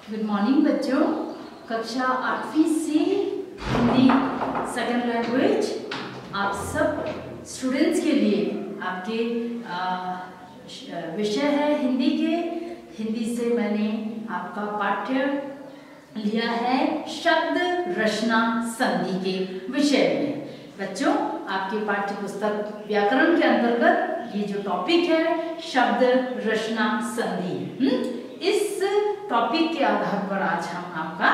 Good morning बच्चों। कक्षा 8वीं से हिंदी सेकंड लैंग्वेज आप सब स्टूडेंट्स के लिए आपके विषय है हिंदी के। हिंदी से मैंने आपका पाठ्य लिया है शब्द रचना संधि के विषय में। बच्चों, आपके पाठ्य पुस्तक व्याकरण के अंतर्गत ये जो टॉपिक है शब्द रचना संधि, इस टॉपिक के आधार पर आज हम आपका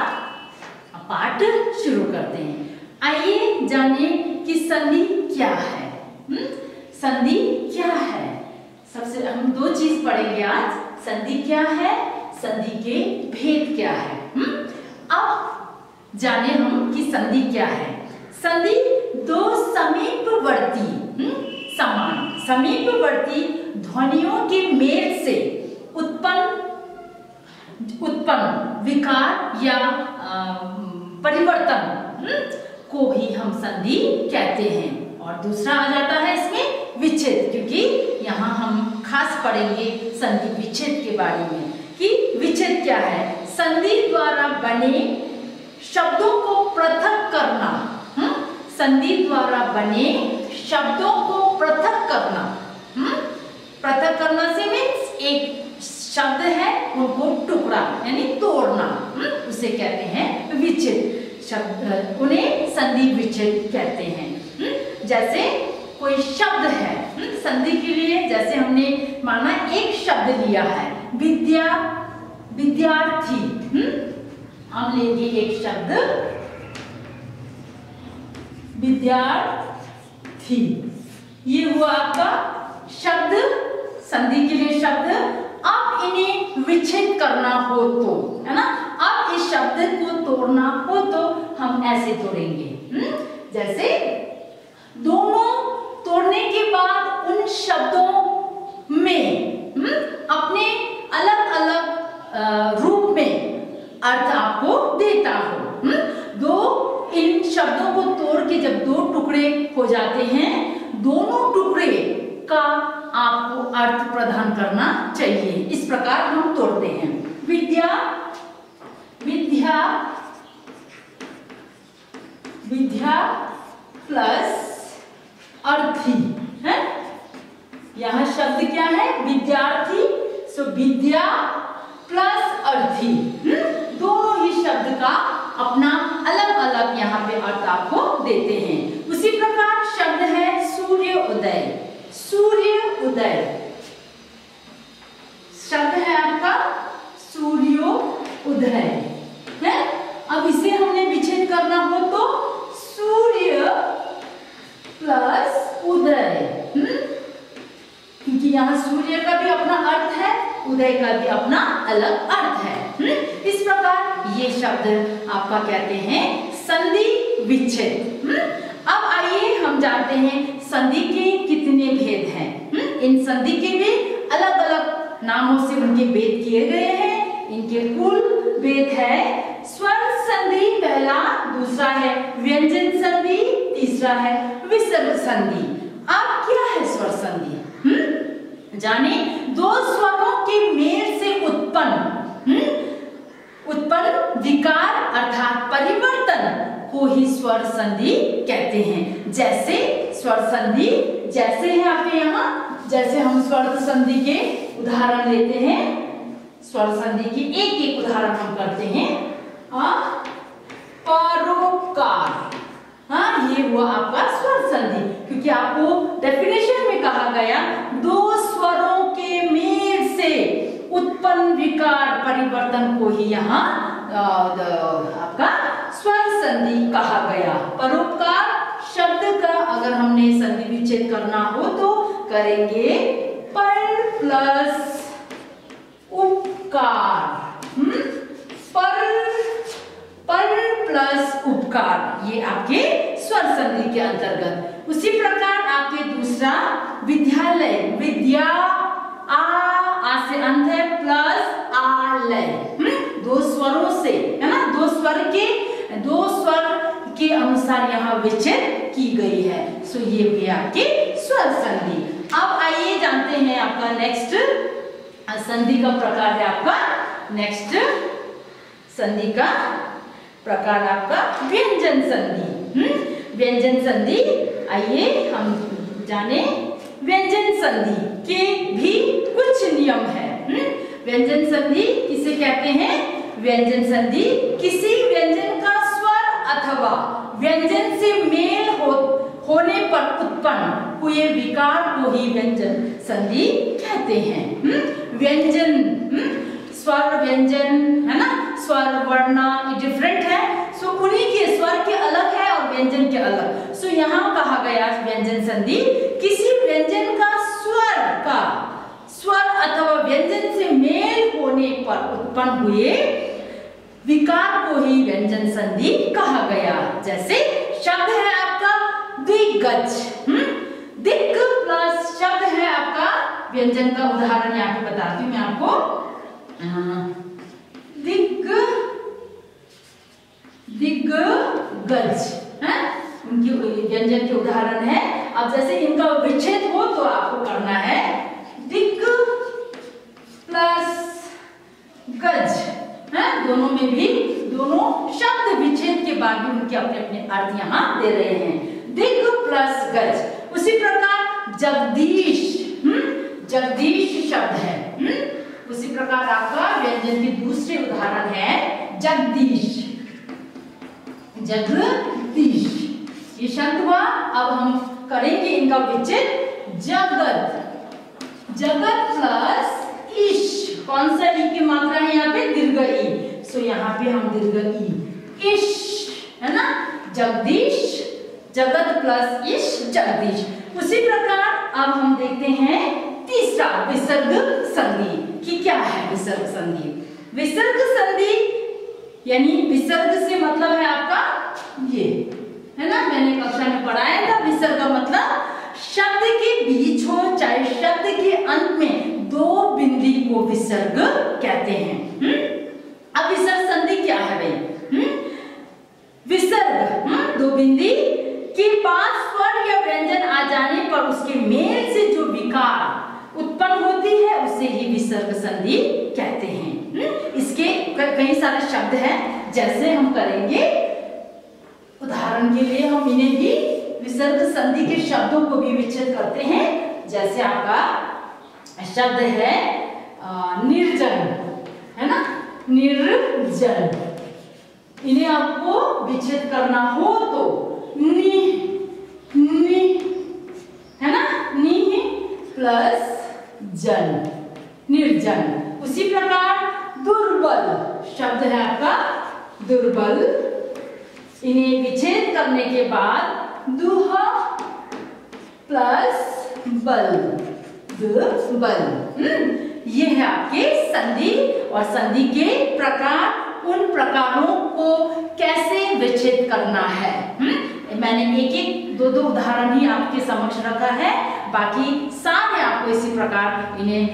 पाठ शुरू करते हैं। आइए जाने कि संधि क्या है। संधि क्या है? सबसे हम दो चीज पढ़ेंगे आज। संधि क्या है, संधि के भेद क्या है। अब जाने हम कि संधि क्या है। संधि दो समीपवर्ती समीपवर्ती ध्वनियों के मेल से उत्पन्न विकार या परिवर्तन को भी हम संधि कहते हैं। और दूसरा आ जाता है इसमें विच्छेद, क्योंकि यहाँ हम खास पढ़ेंगे संधि विच्छेद के बारे में कि विच्छेद क्या है। संधि द्वारा बने शब्दों को पृथक करना। संधि द्वारा बने शब्दों को पृथक करना। पृथक करना से मीन्स एक शब्द है उनको टुकड़ा यानी तोड़ना, उसे कहते हैं विच्छेद। शब्द उन्हें संधि विच्छेद कहते हैं। जैसे कोई शब्द है संधि के लिए, जैसे हमने माना एक शब्द लिया है विद्यार्थी। हम लेंगे एक शब्द विद्यार्थी, ये हुआ आपका शब्द, संधि के लिए शब्द। अब इन्हें विच्छेद करना हो तो, है ना, अब इस शब्द को तोड़ना हो तो हम ऐसे तोड़ेंगे। जैसे दोनों तोड़ने के बाद उन शब्दों में अपने अलग अलग रूप में अर्थ आपको देता हो। इन शब्दों को तोड़ के जब दो टुकड़े हो जाते हैं, दोनों टुकड़े का आपको अर्थ प्रदान करना चाहिए। इस प्रकार हम तोड़ते हैं। विद्या प्लस अर्थी है। यह शब्द क्या है? विद्यार्थी। सो विद्या प्लस अर्थी, दोनों ही शब्द का अपना अलग अलग यहाँ पे अर्थ आपको देते हैं। उसी प्रकार शब्द है सूर्योदय। सूर्योदय शब्द है आपका सूर्योदय है। अब इसे हमने विच्छेद करना हो तो सूर्य प्लस उदय, क्योंकि यहाँ सूर्य का भी अपना अर्थ है, उदय का भी अपना अलग अर्थ है। इस प्रकार ये शब्द आपका कहते हैं संधि विच्छेद। अब आइए हम जानते हैं संधि के कितने भेद हैं। इन संधि के भी अलग अलग नामों से उनके भेद किए गए हैं। इनके कुल भेद है स्वर संधि पहला, दूसरा है व्यंजन संधि, तीसरा है विसर्ग संधि। अब क्या है स्वर संधि? जाने दो स्वरों के मेल से उत्पन्न विकार अर्थात परिवर्तन को ही स्वर संधि कहते हैं। जैसे स्वर संधि जैसे है आपके यहाँ, जैसे हम स्वर संधि के उदाहरण लेते हैं, स्वर संधि की एक एक उदाहरण हम करते हैं। परोपकार, ये हुआ आपका स्वर संधि, क्योंकि आपको डेफिनेशन में कहा गया दो स्वरों के मेल से उत्पन्न विकार परिवर्तन को ही यहाँ आपका स्वर संधि कहा गया। परोपकार शब्द का अगर हमने संधि विच्छेद करना हो तो करेंगे पर प्लस उपकार। पर प्लस उपकार, ये आपके स्वर संधि के अंतर्गत। उसी प्रकार आपके दूसरा विद्यालय, विद्या आ से अंत है प्लस आलय, दो स्वरों से, है ना, दो स्वर के अनुसार यहाँ विच्छेद की गई है। सो ये भी आपके स्वर संधि। अब आइए जानते हैं आपका नेक्स्ट संधि का प्रकार है आपका नेक्स्ट संधि का प्रकार आपका व्यंजन संधि। व्यंजन संधि, आइए हम जाने व्यंजन संधि के भी कुछ नियम है। व्यंजन संधि किसे कहते हैं? व्यंजन संधि किसी व्यंजन का स्वर अथवा व्यंजन से मेल होने पर उत्पन्न हुए विकार को ही व्यंजन संधि कहते हैं। व्यंजन, स्वर व्यंजन है ना, स्वर वर्ण डिफरेंट है, सो उन्हीं के स्वर के अलग है और व्यंजन के अलग। सो यहाँ कहा गया व्यंजन संधि किसी व्यंजन का स्वर अथवा व्यंजन से मेल होने पर उत्पन्न हुए विकार को ही व्यंजन संधि कहा गया। जैसे शब्द है आपका दिग्गज, दिक् प्लस शब्द है आपका व्यंजन का उदाहरण यहाँ पे बताती हूँ मैं आपको। दिग्गज है, उनकी व्यंजन के उदाहरण है। अब जैसे इनका विच्छेद हो तो आपको करना है दिक् प्लस गज है, दोनों में भी दोनों शब्द विच्छेद के बाद भी उनके अपने अपने अर्थ यहाँ दे रहे हैं। दिग् प्लस गज। उसी प्रकार जगदीश, जगदीश शब्द है। उसी प्रकार आपका व्यंजन के दूसरे उदाहरण है जगदीश, जगदीश ये शब्द हुआ। अब हम करेंगे इनका विच्छेद जगत, जगत प्लस ईश। कौन सा ई की मात्रा है यहाँ पे? दीर्घ ई। सो यहाँ पे हम दीर्घ ई, ईश है ना, जगदीश, जगत प्लस ईश, जगदीश। उसी प्रकार अब हम देखते हैं तीसरा विसर्ग संधि कि क्या है विसर्ग संधि। विसर्ग संधि यानी विसर्ग से मतलब है आपका ये है ना, मैंने कक्षा में पढ़ाया था। विसर्ग का मतलब शब्द के बीच हो चाहे शब्द के अंत में दो बिंदी को विसर्ग कहते हैं। अब विसर्ग संधि क्या है भाई? विसर्ग दो बिंदी के पास स्वर या व्यंजन आ जाने पर उसके मेल से जो विकार उत्पन्न होती है उसे ही विसर्ग संधि कहते हैं। इसके कई सारे शब्द हैं, जैसे हम करेंगे उदाहरण के लिए हम इन्हें भी विसर्ग संधि के शब्दों को भी विच्छेद करते हैं। जैसे आपका शब्द है निर्जन है ना, निर्जन, इन्हें आपको विच्छेद करना हो तो नी, नी है ना, नी प्लस जन, निर्जन। उसी प्रकार दुर्बल शब्द है आपका दुर्बल, इन्हें विच्छेद करने के बाद दुह प्लस बल, दुर्बल। ये है आपके संधि और संधि के प्रकार, उन प्रकारों को कैसे विच्छेद करना है। मैंने एक एक दो दो उदाहरण ही आपके समक्ष रखा है, बाकी सारे आपको इसी प्रकार इन्हें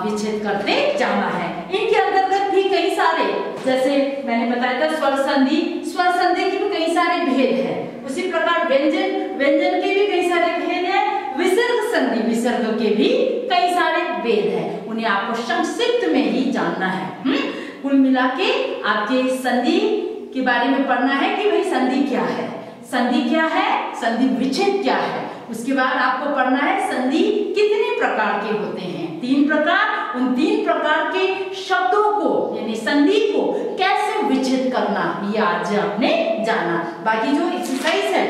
विच्छेद करते जाना है। इनके अंतर्गत भी कई सारे, जैसे मैंने बताया था स्वर संधि, स्वर संधि के भी कई सारे भेद है। उसी प्रकार व्यंजन, व्यंजन के भी कई सारे भेद है। विसर्ग संधि, विसर्ग के भी कई सारे भेद है, उन्हें आपको संक्षिप्त में ही जानना है। कुल मिला के आपके संधि के बारे में पढ़ना है कि भाई संधि क्या है, संधि क्या है, संधि विच्छेद क्या है। उसके बाद आपको पढ़ना है संधि कितने प्रकार के होते हैं, 3 प्रकार। उन 3 प्रकार के शब्दों को यानी संधि को कैसे विच्छेद करना, ये आज आपने जाना। बाकी जो एक्सरसाइज है,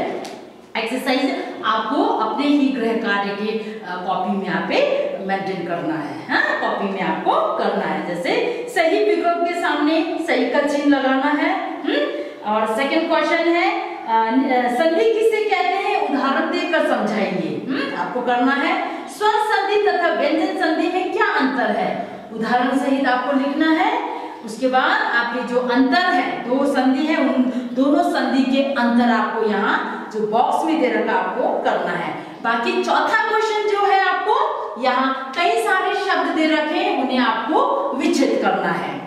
एक्सरसाइज आपको अपने ही गृह कार्य के कॉपी में यहाँ पे मेंटेन करना है। हाँ, कॉपी में आपको करना है। जैसे सही विकल्प के सामने सही का चिन्ह लगाना है। और सेकंड क्वेश्चन है संधि किसे कहते हैं, उदाहरण देकर समझाइए। आपको करना है स्वर संधि तथा व्यंजन संधि में क्या अंतर है, उदाहरण सहित आपको लिखना है। उसके बाद आपके जो अंतर है, 2 संधि है, उन दोनों संधि के अंतर आपको यहाँ जो बॉक्स में दे रखा आपको करना है। बाकी चौथा क्वेश्चन जो है आपको यहाँ कई सारे शब्द दे रखे हैं, उन्हें आपको विच्छेद करना है।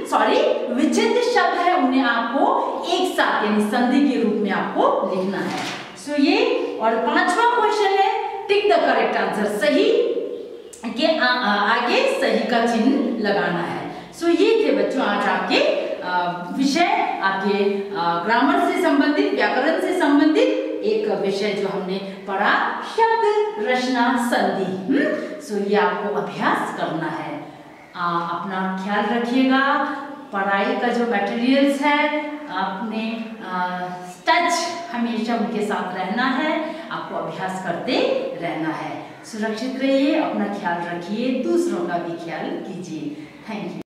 सॉरी, विच्छेद शब्द है उन्हें आपको एक साथ यानी संधि के रूप में आपको लिखना है। सो ये, और 5वां क्वेश्चन है टिक द करेक्ट आंसर, सही के आगे सही का चिन्ह लगाना है। सो ये थे बच्चों आज आपके विषय आपके ग्रामर से संबंधित, व्याकरण से संबंधित एक विषय जो हमने पढ़ा, शब्द रचना संधि। सो ये आपको अभ्यास करना है। अपना ख्याल रखिएगा। पढ़ाई का जो मटेरियल्स है आपने टच हमेशा उनके साथ रहना है, आपको अभ्यास करते रहना है। सुरक्षित रहिए, अपना ख्याल रखिए, दूसरों का भी ख्याल कीजिए। Thank you.